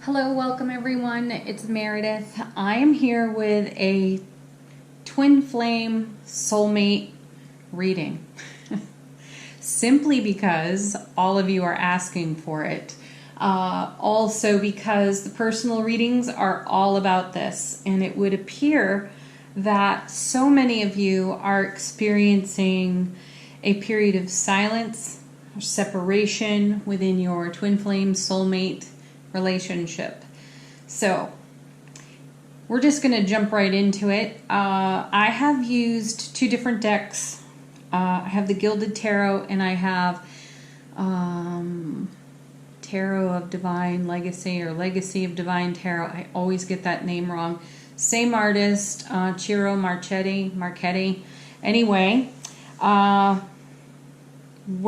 Hello, welcome everyone. It's Meredith. I am here with a twin flame soulmate reading. Simply because all of you are asking for it. Also because the personal readings are all about this, and it would appear that so many of you are experiencing a period of silence or separation within your twin flame soulmate relationship. So we're just going to jump right into it. I have used two different decks. I have the Gilded Tarot and I have Tarot of Divine Legacy or Legacy of Divine Tarot. I always get that name wrong. Same artist, Ciro Marchetti. Anyway, we're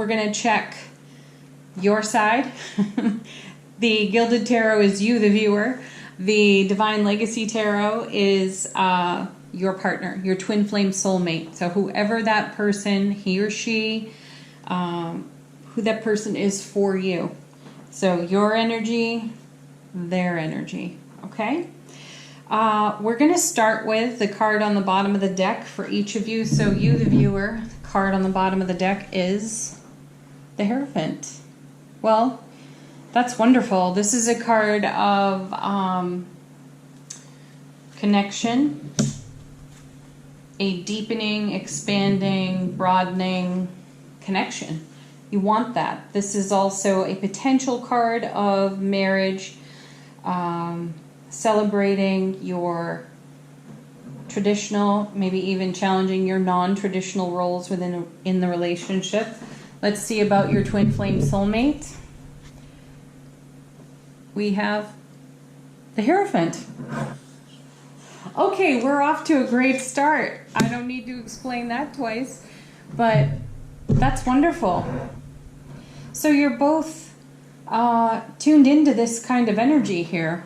going to check your side. The Gilded Tarot is you, the viewer. The Divine Legacy Tarot is your partner, your twin flame soulmate. So whoever that person, he or she, who that person is for you. So your energy, their energy, okay? We're going to start with the card on the bottom of the deck for each of you. So you, the viewer, the card on the bottom of the deck is the Hierophant. Well, that's wonderful. This is a card of connection, a deepening, expanding, broadening connection. You want that. This is also a potential card of marriage, celebrating your traditional, maybe even challenging your non-traditional roles in the relationship. Let's see about your twin flame soulmate. We have the Hierophant. Okay, we're off to a great start. I don't need to explain that twice, but that's wonderful. So you're both tuned into this kind of energy here.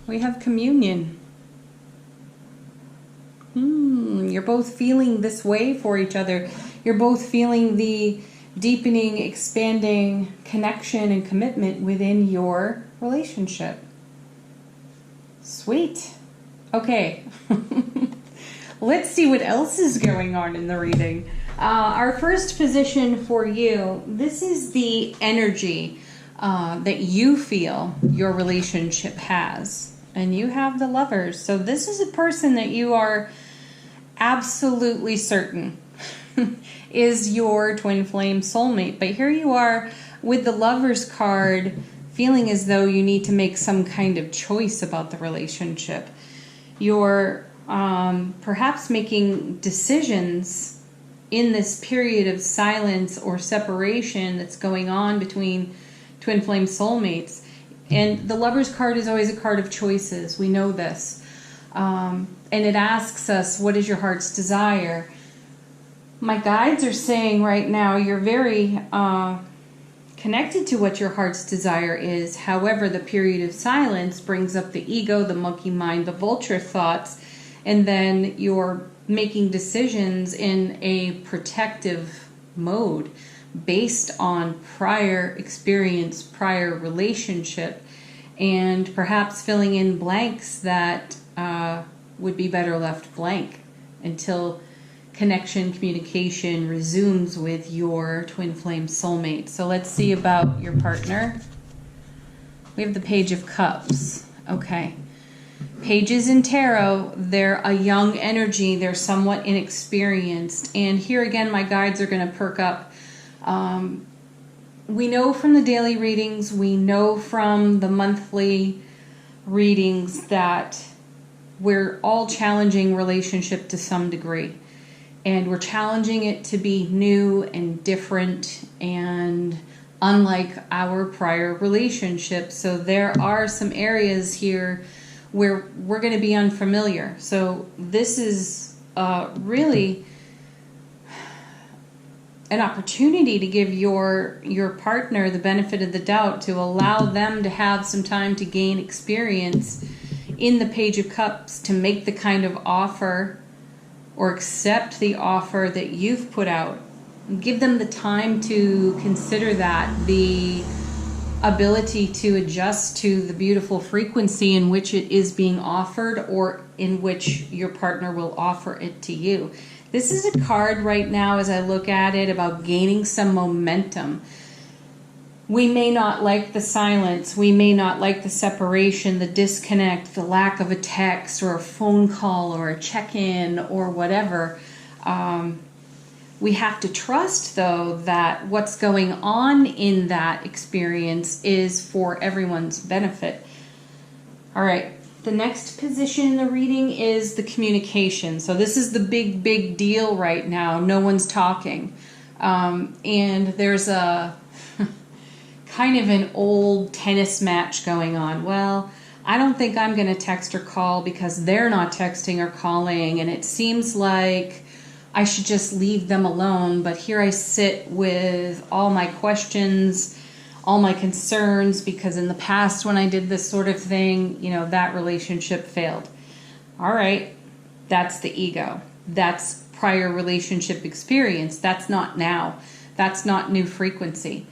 We have communion. You're both feeling this way for each other. You're both feeling the deepening, expanding connection and commitment within your relationship. Sweet. Okay. Let's see what else is going on in the reading. Our first position for you, this is the energy that you feel your relationship has. And you have the Lovers. So this is a person that you are absolutely certain is your twin flame soulmate. But here you are with the Lovers card, feeling as though you need to make some kind of choice about the relationship. You're perhaps making decisions in this period of silence or separation that's going on between twin flame soulmates. And the Lovers card is always a card of choices. We know this. And it asks us, what is your heart's desire? My guides are saying right now you're very connected to what your heart's desire is. However, the period of silence brings up the ego, the monkey mind, the vulture thoughts, and then you're making decisions in a protective mode based on prior experience, prior relationship, and perhaps filling in blanks that would be better left blank until connection, communication resumes with your twin flame soulmate. So let's see about your partner. We have the Page of Cups. Okay. Pages in tarot, they're a young energy. They're somewhat inexperienced. And here again, my guides are going to perk up. We know from the daily readings, we know from the monthly readings that we're all challenging relationship to some degree. And we're challenging it to be new and different and unlike our prior relationships. So there are some areas here where we're going to be unfamiliar. So this is really an opportunity to give your partner the benefit of the doubt, to allow them to have some time to gain experience in the Page of Cups, to make the kind of offer or accept the offer that you've put out. Give them the time to consider that, the ability to adjust to the beautiful frequency in which it is being offered or in which your partner will offer it to you. This is a card right now, as I look at it, about gaining some momentum. We may not like the silence, we may not like the separation, the disconnect, the lack of a text or a phone call or a check-in or whatever. We have to trust, though, that what's going on in that experience is for everyone's benefit. All right, the next position in the reading is the communication. So this is the big, big deal right now. No one's talking. And there's a kind of an old tennis match going on. Well, I don't think I'm going to text or call because they're not texting or calling, and it seems like I should just leave them alone, but here I sit with all my questions, all my concerns, because in the past when I did this sort of thing, you know, that relationship failed. All right, that's the ego. That's prior relationship experience. That's not now. That's not new frequency.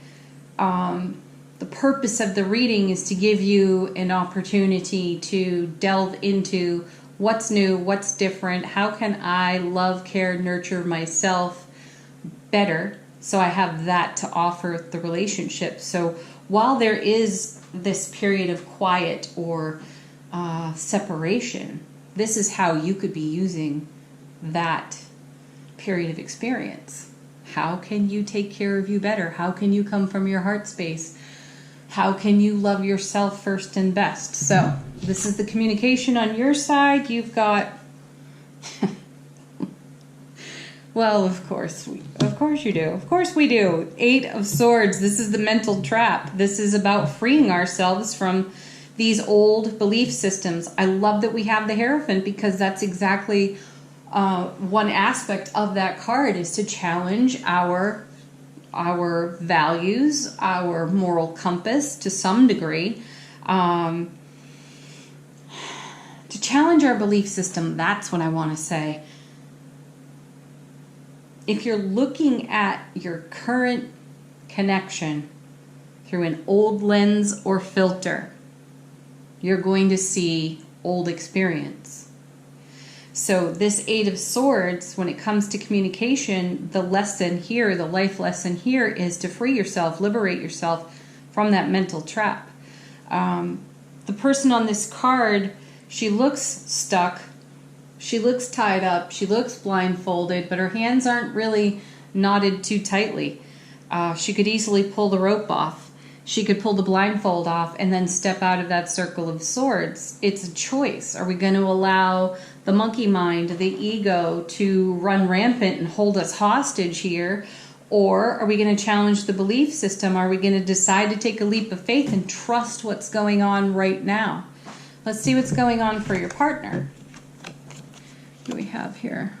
The purpose of the reading is to give you an opportunity to delve into what's new, what's different, how can I love, care, nurture myself better so I have that to offer the relationship. So while there is this period of quiet or separation, this is how you could be using that period of experience. How can you take care of you better? How can you come from your heart space? How can you love yourself first and best? So this is the communication on your side. You've got, well, of course you do. Of course we do. 8 of Swords. This is the mental trap. This is about freeing ourselves from these old belief systems. I love that we have the Hierophant because that's exactly one aspect of that card is to challenge our values, our moral compass to some degree, to challenge our belief system. That's what I want to say. If you're looking at your current connection through an old lens or filter, you're going to see old experience. So this 8 of Swords, when it comes to communication, the lesson here, the life lesson here is to free yourself, liberate yourself from that mental trap. The person on this card, she looks stuck, she looks tied up, she looks blindfolded, but her hands aren't really knotted too tightly. She could easily pull the rope off. She could pull the blindfold off and then step out of that circle of swords. It's a choice. Are we going to allow the monkey mind, the ego, to run rampant and hold us hostage here? Or are we going to challenge the belief system? Are we going to decide to take a leap of faith and trust what's going on right now? Let's see what's going on for your partner. What do we have here?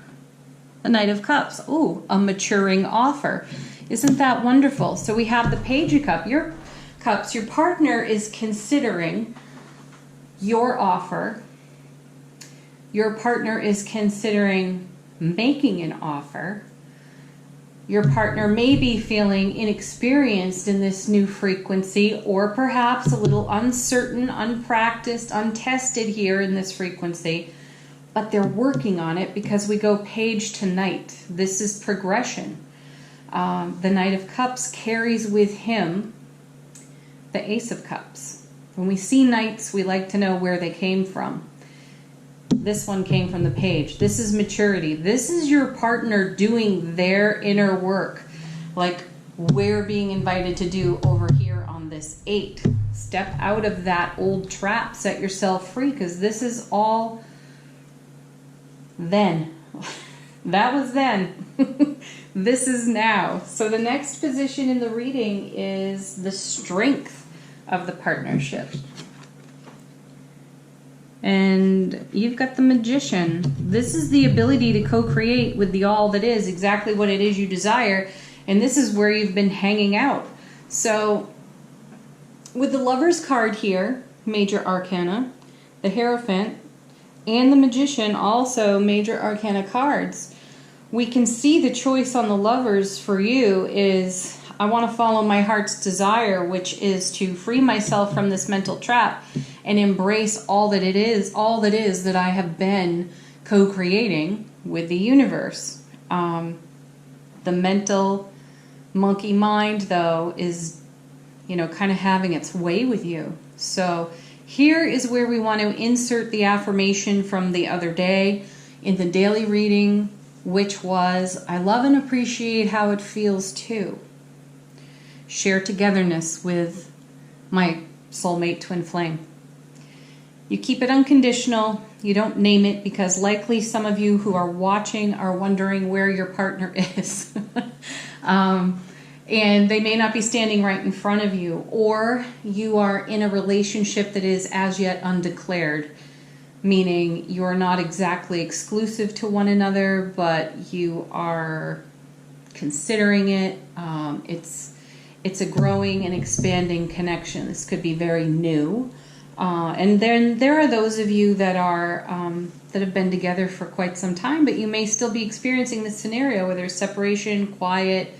The Knight of Cups. Ooh, a maturing offer. Isn't that wonderful? So we have the Page of Cups. Your partner is considering your offer. Your partner is considering making an offer. Your partner may be feeling inexperienced in this new frequency, or perhaps a little uncertain, unpracticed, untested here in this frequency, but they're working on it because we go page to knight. This is progression. The Knight of Cups carries with him the Ace of Cups. When we see knights, we like to know where they came from. This one came from the Page. This is maturity. This is your partner doing their inner work, like we're being invited to do over here on this 8. Step out of that old trap. Set yourself free, because this is all then. That was then. This is now. So the next position in the reading is the strength of the partnership. And you've got the Magician. This is the ability to co-create with the all that is, exactly what it is you desire. And this is where you've been hanging out. So with the Lover's card here, Major Arcana, the Hierophant, and the Magician, also Major Arcana cards, we can see the choice on the Lovers for you is, I want to follow my heart's desire, which is to free myself from this mental trap and embrace all that it is, that I have been co-creating with the universe. The mental monkey mind, though, is, kind of having its way with you. So here is where we want to insert the affirmation from the other day in the daily reading, which was, I love and appreciate how it feels to share togetherness with my soulmate twin flame. You keep it unconditional. You don't name it, because likely some of you who are watching are wondering where your partner is. And they may not be standing right in front of you, or you are in a relationship that is as yet undeclared, meaning you're not exactly exclusive to one another, but you are considering it. It's a growing and expanding connection. This could be very new. And then there are those of you that are that have been together for quite some time, but you may still be experiencing this scenario where there's separation, quiet,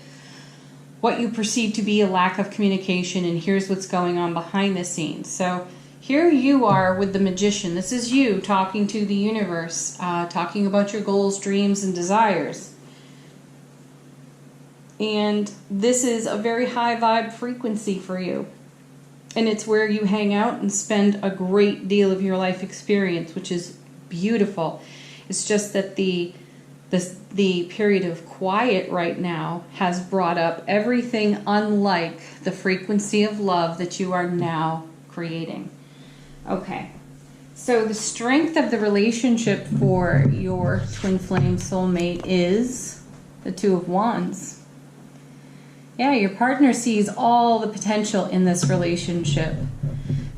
what you perceive to be a lack of communication, and here's what's going on behind the scenes. So here you are with the Magician. This is you talking to the universe, talking about your goals, dreams, and desires. And this is a very high vibe frequency for you. And it's where you hang out and spend a great deal of your life experience, which is beautiful. It's just that the period of quiet right now has brought up everything unlike the frequency of love that you are now creating. Okay, so the strength of the relationship for your twin flame soulmate is the Two of Wands. Yeah, your partner sees all the potential in this relationship.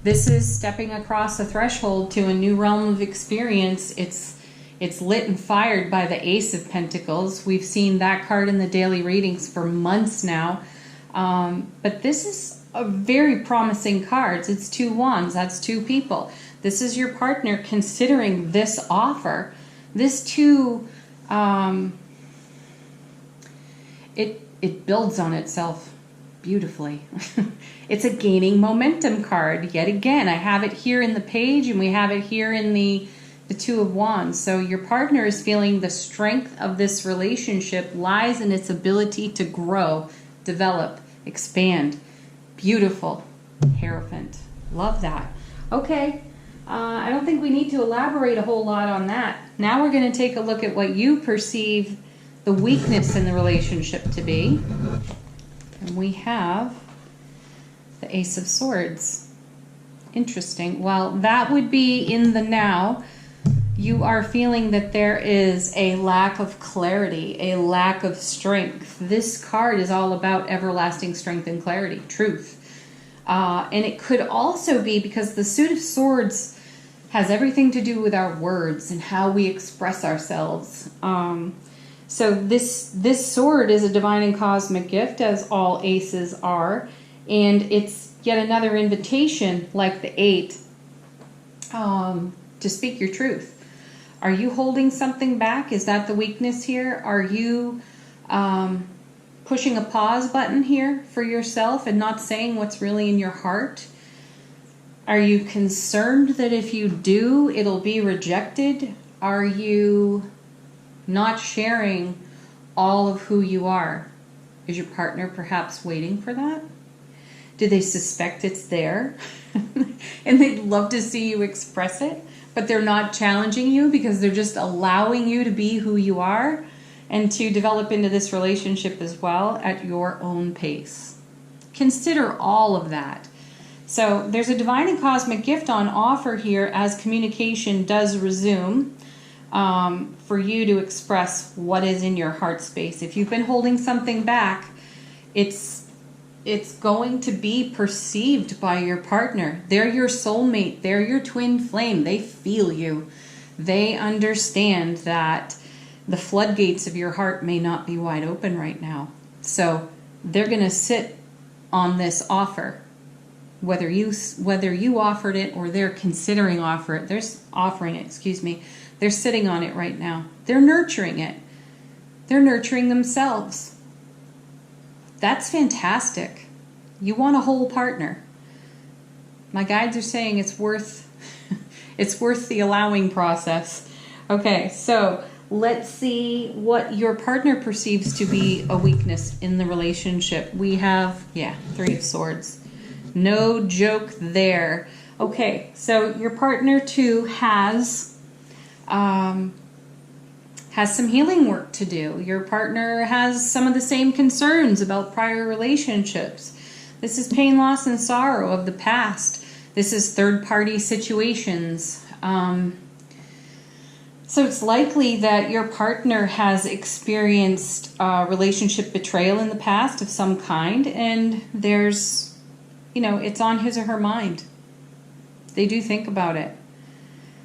This is stepping across a threshold to a new realm of experience. It's lit and fired by the Ace of Pentacles. We've seen that card in the daily readings for months now. But this is a very promising card. It's two wands. That's two people. This is your partner considering this offer. This too, it builds on itself beautifully. It's a gaining momentum card. Yet again, I have it here in the page, and we have it here in the Two of Wands. So your partner is feeling the strength of this relationship lies in its ability to grow, develop, expand. Beautiful. Hierophant. Love that. Okay. I don't think we need to elaborate a whole lot on that. Now we're going to take a look at what you perceive the weakness in the relationship to be. And we have the Ace of Swords. Interesting. Well, that would be in the now. You are feeling that there is a lack of clarity, a lack of strength. This card is all about everlasting strength and clarity, truth. And it could also be because the Suit of Swords has everything to do with our words and how we express ourselves. So this sword is a divine and cosmic gift, as all aces are, and it's yet another invitation, like the 8, to speak your truth. Are you holding something back? Is that the weakness here? Are you pushing a pause button here for yourself and not saying what's really in your heart? Are you concerned that if you do, it'll be rejected? Are you not sharing all of who you are? Is your partner perhaps waiting for that? Do they suspect it's there? And they'd love to see you express it, but they're not challenging you because they're just allowing you to be who you are and to develop into this relationship as well at your own pace. Consider all of that. So there's a divine and cosmic gift on offer here as communication does resume. For you to express what is in your heart space. If you've been holding something back, it's going to be perceived by your partner. They're your soulmate. They're your twin flame. They feel you. They understand that the floodgates of your heart may not be wide open right now. So they're going to sit on this offer. Whether you offered it or they're considering offering it, they're sitting on it right now. They're nurturing it. They're nurturing themselves. That's fantastic. You want a whole partner. My guides are saying it's worth it's worth the allowing process. Okay, so let's see what your partner perceives to be a weakness in the relationship. We have, yeah, Three of Swords. No joke there. Okay, so your partner too has some healing work to do. Your partner has some of the same concerns about prior relationships. This is pain, loss, and sorrow of the past. This is third-party situations. So it's likely that your partner has experienced relationship betrayal in the past of some kind, and there's, it's on his or her mind. They do think about it.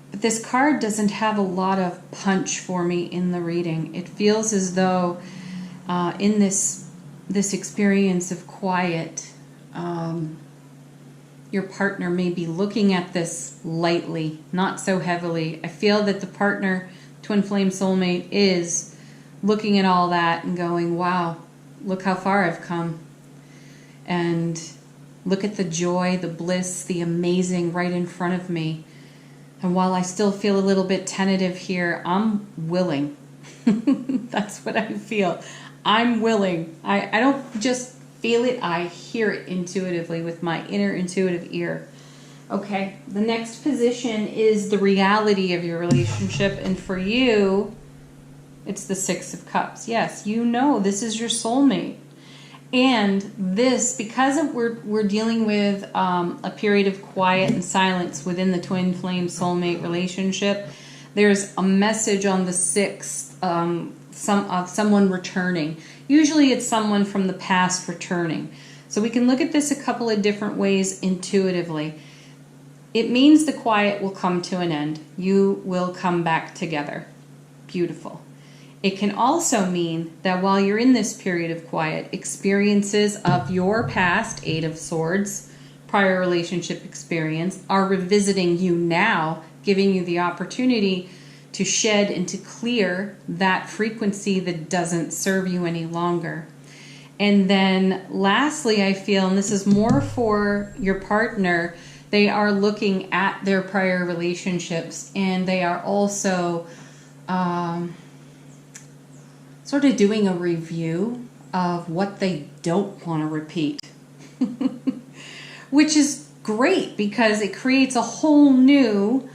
But this card doesn't have a lot of punch for me in the reading. It feels as though in this experience of quiet, your partner may be looking at this lightly, not so heavily. I feel that the partner, twin flame soulmate, is looking at all that and going, wow, look how far I've come. And look at the joy, the bliss, the amazing right in front of me. And while I still feel a little bit tentative here, I'm willing. That's what I feel. I'm willing. I don't just feel it, I hear it intuitively with my inner intuitive ear. Okay, the next position is the reality of your relationship. And for you, it's the Six of Cups. Yes, this is your soulmate. And this, because we're dealing with a period of quiet and silence within the twin flame soulmate relationship, there's a message on the sixth, someone returning. Usually it's someone from the past returning. So we can look at this a couple of different ways intuitively. It means the quiet will come to an end. You will come back together. Beautiful. It can also mean that while you're in this period of quiet, experiences of your past, Eight of Swords, prior relationship experience, are revisiting you now, giving you the opportunity to shed and to clear that frequency that doesn't serve you any longer. And then lastly, I feel, and this is more for your partner, they are looking at their prior relationships, and they are also sort of doing a review of what they don't want to repeat. Which is great because it creates a whole new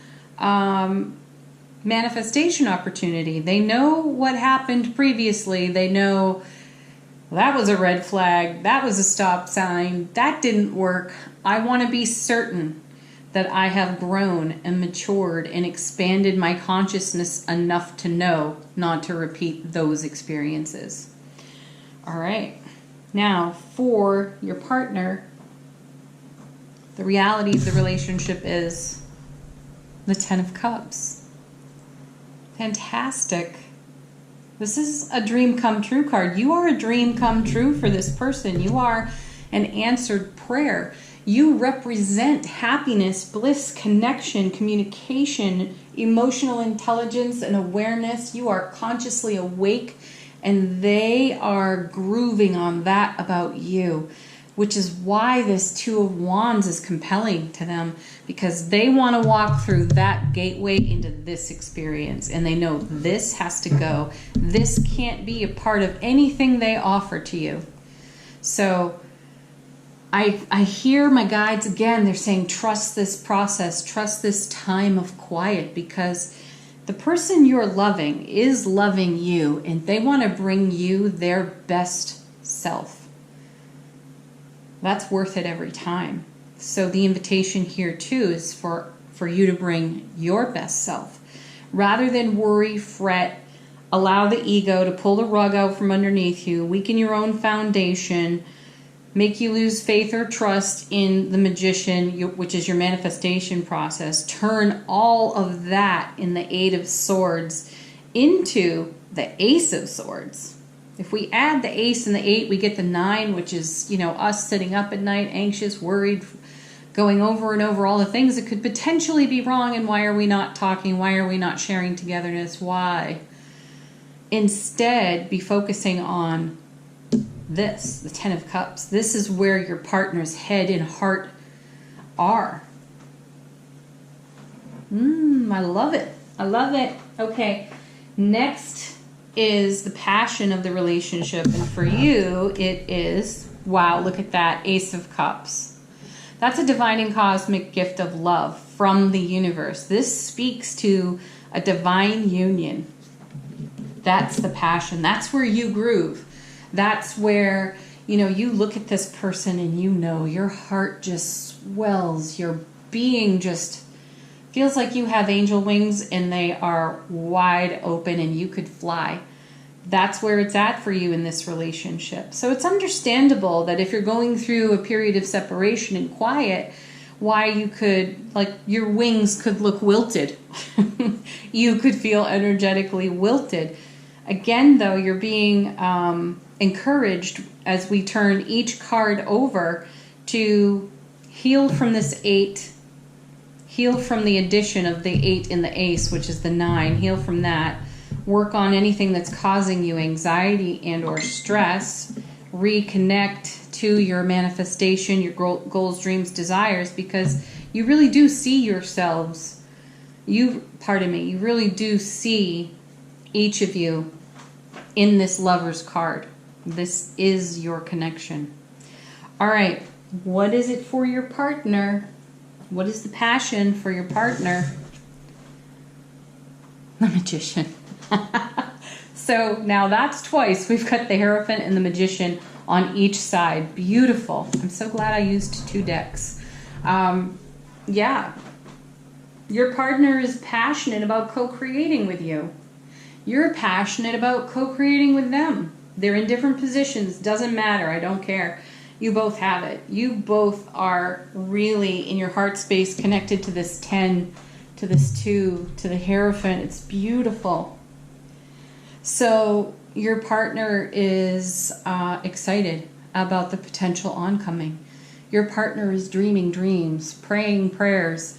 manifestation opportunity. They know what happened previously. They know that was a red flag. That was a stop sign. That didn't work. I want to be certain that I have grown and matured and expanded my consciousness enough to know not to repeat those experiences. All right. Now, for your partner, the reality of the relationship is the Ten of Cups. Fantastic. This is a dream come true card. You are a dream come true for this person. You are an answered prayer. You represent happiness, bliss, connection, communication, emotional intelligence, and awareness. You are consciously awake, and they are grooving on that about you, which is why this Two of Wands is compelling to them, because they want to walk through that gateway into this experience, and they know this has to go. This can't be a part of anything they offer to you. So I hear my guides again, they're saying trust this process, trust this time of quiet, because the person you're loving is loving you, and they want to bring you their best self. That's worth it every time. So the invitation here too is for you to bring your best self. Rather than worry, fret, allow the ego to pull the rug out from underneath you, weaken your own foundation, make you lose faith or trust in the magician, which is your manifestation process. Turn all of that in the Eight of Swords into the Ace of Swords. If we add the Ace and the 8, we get the 9, which is, us sitting up at night, anxious, worried, going over and over all the things that could potentially be wrong, and why are we not talking? Why are we not sharing togetherness? Why? Instead, be focusing on this, the Ten of Cups. This is where your partner's head and heart are. I love it. I love it. Okay, next is the passion of the relationship. And for you, it is, wow, look at that, Ace of Cups. That's a divine and cosmic gift of love from the universe. This speaks to a divine union. That's the passion. That's where you groove. That's where, you look at this person and your heart just swells. Your being just feels like you have angel wings and they are wide open and you could fly. That's where it's at for you in this relationship. So it's understandable that if you're going through a period of separation and quiet, why you could, your wings could look wilted. You could feel energetically wilted. Again, though, you're being encouraged as we turn each card over to heal from this 8, heal from the addition of the 8 in the ace, which is the 9, heal from that, work on anything that's causing you anxiety and or stress, reconnect to your manifestation, your goals, dreams, desires, because you really do see yourselves, you really do see each of you in this Lover's card. This is your connection. All right, what is it for your partner? What is the passion for your partner? The Magician. So now that's twice. We've got the Hierophant and the Magician on each side. Beautiful. I'm so glad I used 2 decks. Yeah. Your partner is passionate about co-creating with you. You're passionate about co-creating with them. They're in different positions. Doesn't matter. I don't care. You both have it. You both are really in your heart space connected to this 10, to this 2, to the Hierophant. It's beautiful. So your partner is excited about the potential oncoming. Your partner is dreaming dreams, praying prayers,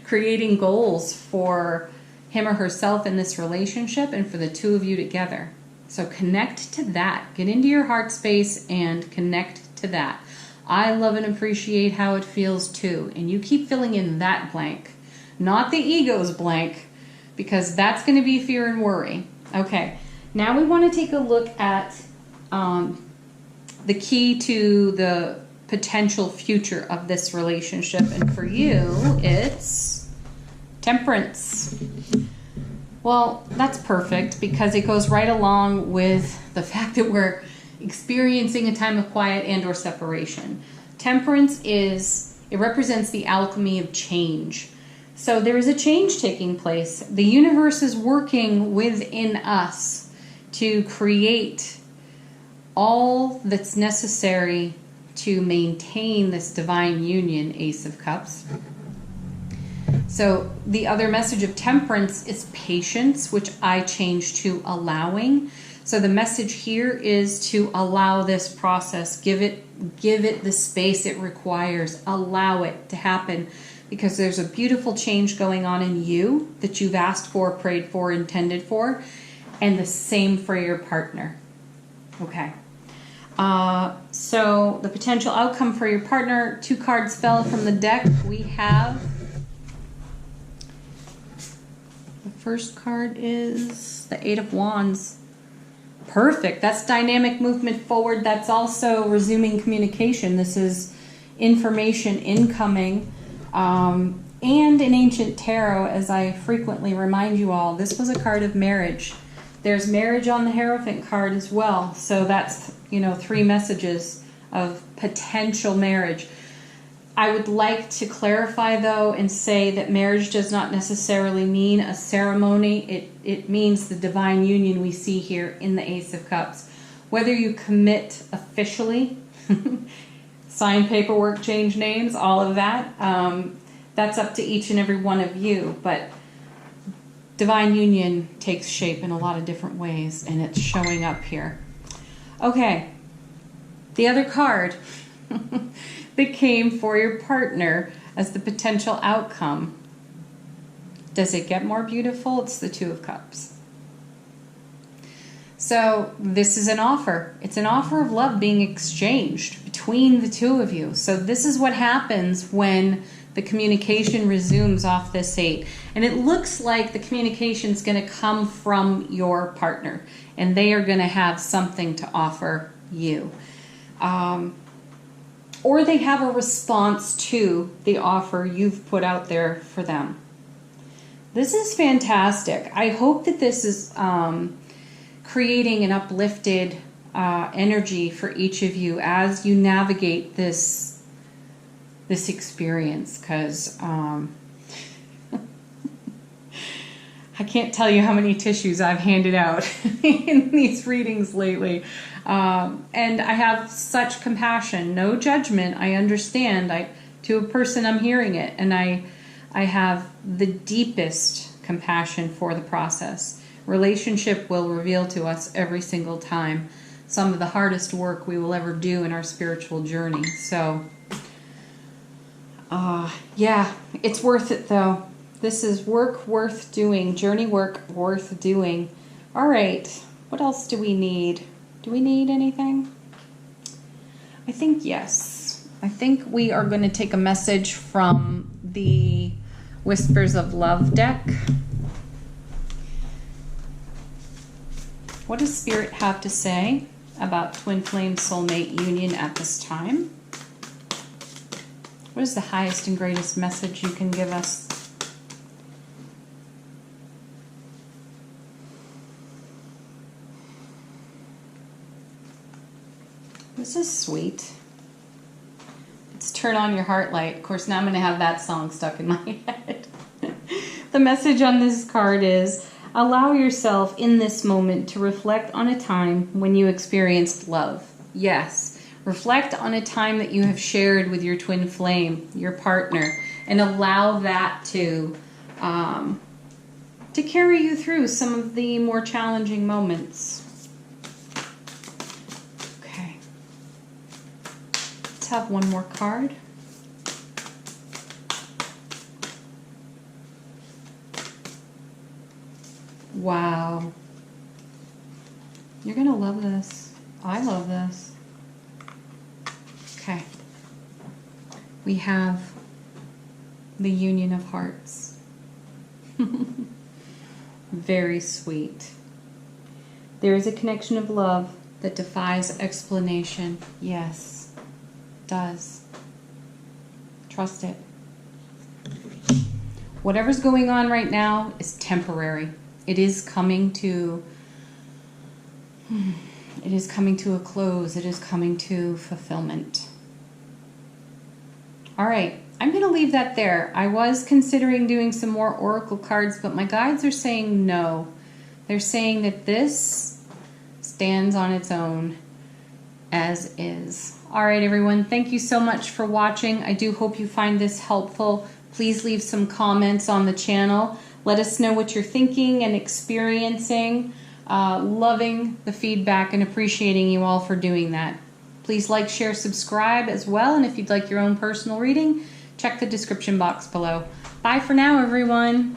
creating goals for him or herself in this relationship and for the 2 of you together. So connect to that. Get into your heart space and connect to that. I love and appreciate how it feels too. And you keep filling in that blank, not the ego's blank, because that's going to be fear and worry. Okay, now we want to take a look at the key to the potential future of this relationship. And for you, it's Temperance. Well, that's perfect because it goes right along with the fact that we're experiencing a time of quiet and or separation. Temperance it represents the alchemy of change. So there is a change taking place. The universe is working within us to create all that's necessary to maintain this divine union, Ace of Cups. So the other message of Temperance is patience, which I changed to allowing. So the message here is to allow this process. Give it the space it requires. Allow it to happen because there's a beautiful change going on in you that you've asked for, prayed for, intended for, and the same for your partner. Okay. So the potential outcome for your partner, 2 cards fell from the deck. We have the first card is the 8 of Wands. Perfect. That's dynamic movement forward. That's also resuming communication. This is information incoming. And in Ancient Tarot, as I frequently remind you all, this was a card of marriage. There's marriage on the Hierophant card as well. So that's, 3 messages of potential marriage. I would like to clarify, though, and say that marriage does not necessarily mean a ceremony. It means the divine union we see here in the Ace of Cups. Whether you commit officially, sign paperwork, change names, all of that, that's up to each and every one of you. But divine union takes shape in a lot of different ways, and it's showing up here. Okay, the other card that came for your partner as the potential outcome. Does it get more beautiful? It's the 2 of Cups. So this is an offer. It's an offer of love being exchanged between the two of you. So this is what happens when the communication resumes off this 8. And it looks like the communication is going to come from your partner. And they are going to have something to offer you. Or they have a response to the offer you've put out there for them. This is fantastic. I hope that this is creating an uplifted energy for each of you as you navigate this experience, because I can't tell you how many tissues I've handed out in these readings lately. And I have such compassion, no judgment. I understand. To a person, I'm hearing it, and I have the deepest compassion for the process. Relationship will reveal to us every single time some of the hardest work we will ever do in our spiritual journey. So, yeah, it's worth it though. This is work worth doing, journey work worth doing. All right, what else do we need? Do we need anything? I think yes. I think we are going to take a message from the Whispers of Love deck. What does Spirit have to say about twin flame soulmate union at this time? What is the highest and greatest message you can give us? This is sweet. It's Turn On Your Heart Light. Of course, now I'm going to have that song stuck in my head. The message on this card is, allow yourself in this moment to reflect on a time when you experienced love. Yes, reflect on a time that you have shared with your twin flame, your partner, and allow that to carry you through some of the more challenging moments. Okay. Let's have one more card. Wow. You're going to love this. I love this. Okay. We have the Union of Hearts. Very sweet. There is a connection of love that defies explanation. Yes, it does. Trust it. Whatever's going on right now is temporary. It is coming to a close. It is coming to fulfillment. All right, I'm going to leave that there. I was considering doing some more oracle cards, but my guides are saying no. They're saying that this stands on its own as is. All right, everyone, thank you so much for watching. I do hope you find this helpful. Please leave some comments on the channel. Let us know what you're thinking and experiencing. Loving the feedback and appreciating you all for doing that. Please like, share, subscribe as well. And if you'd like your own personal reading, check the description box below. Bye for now, everyone.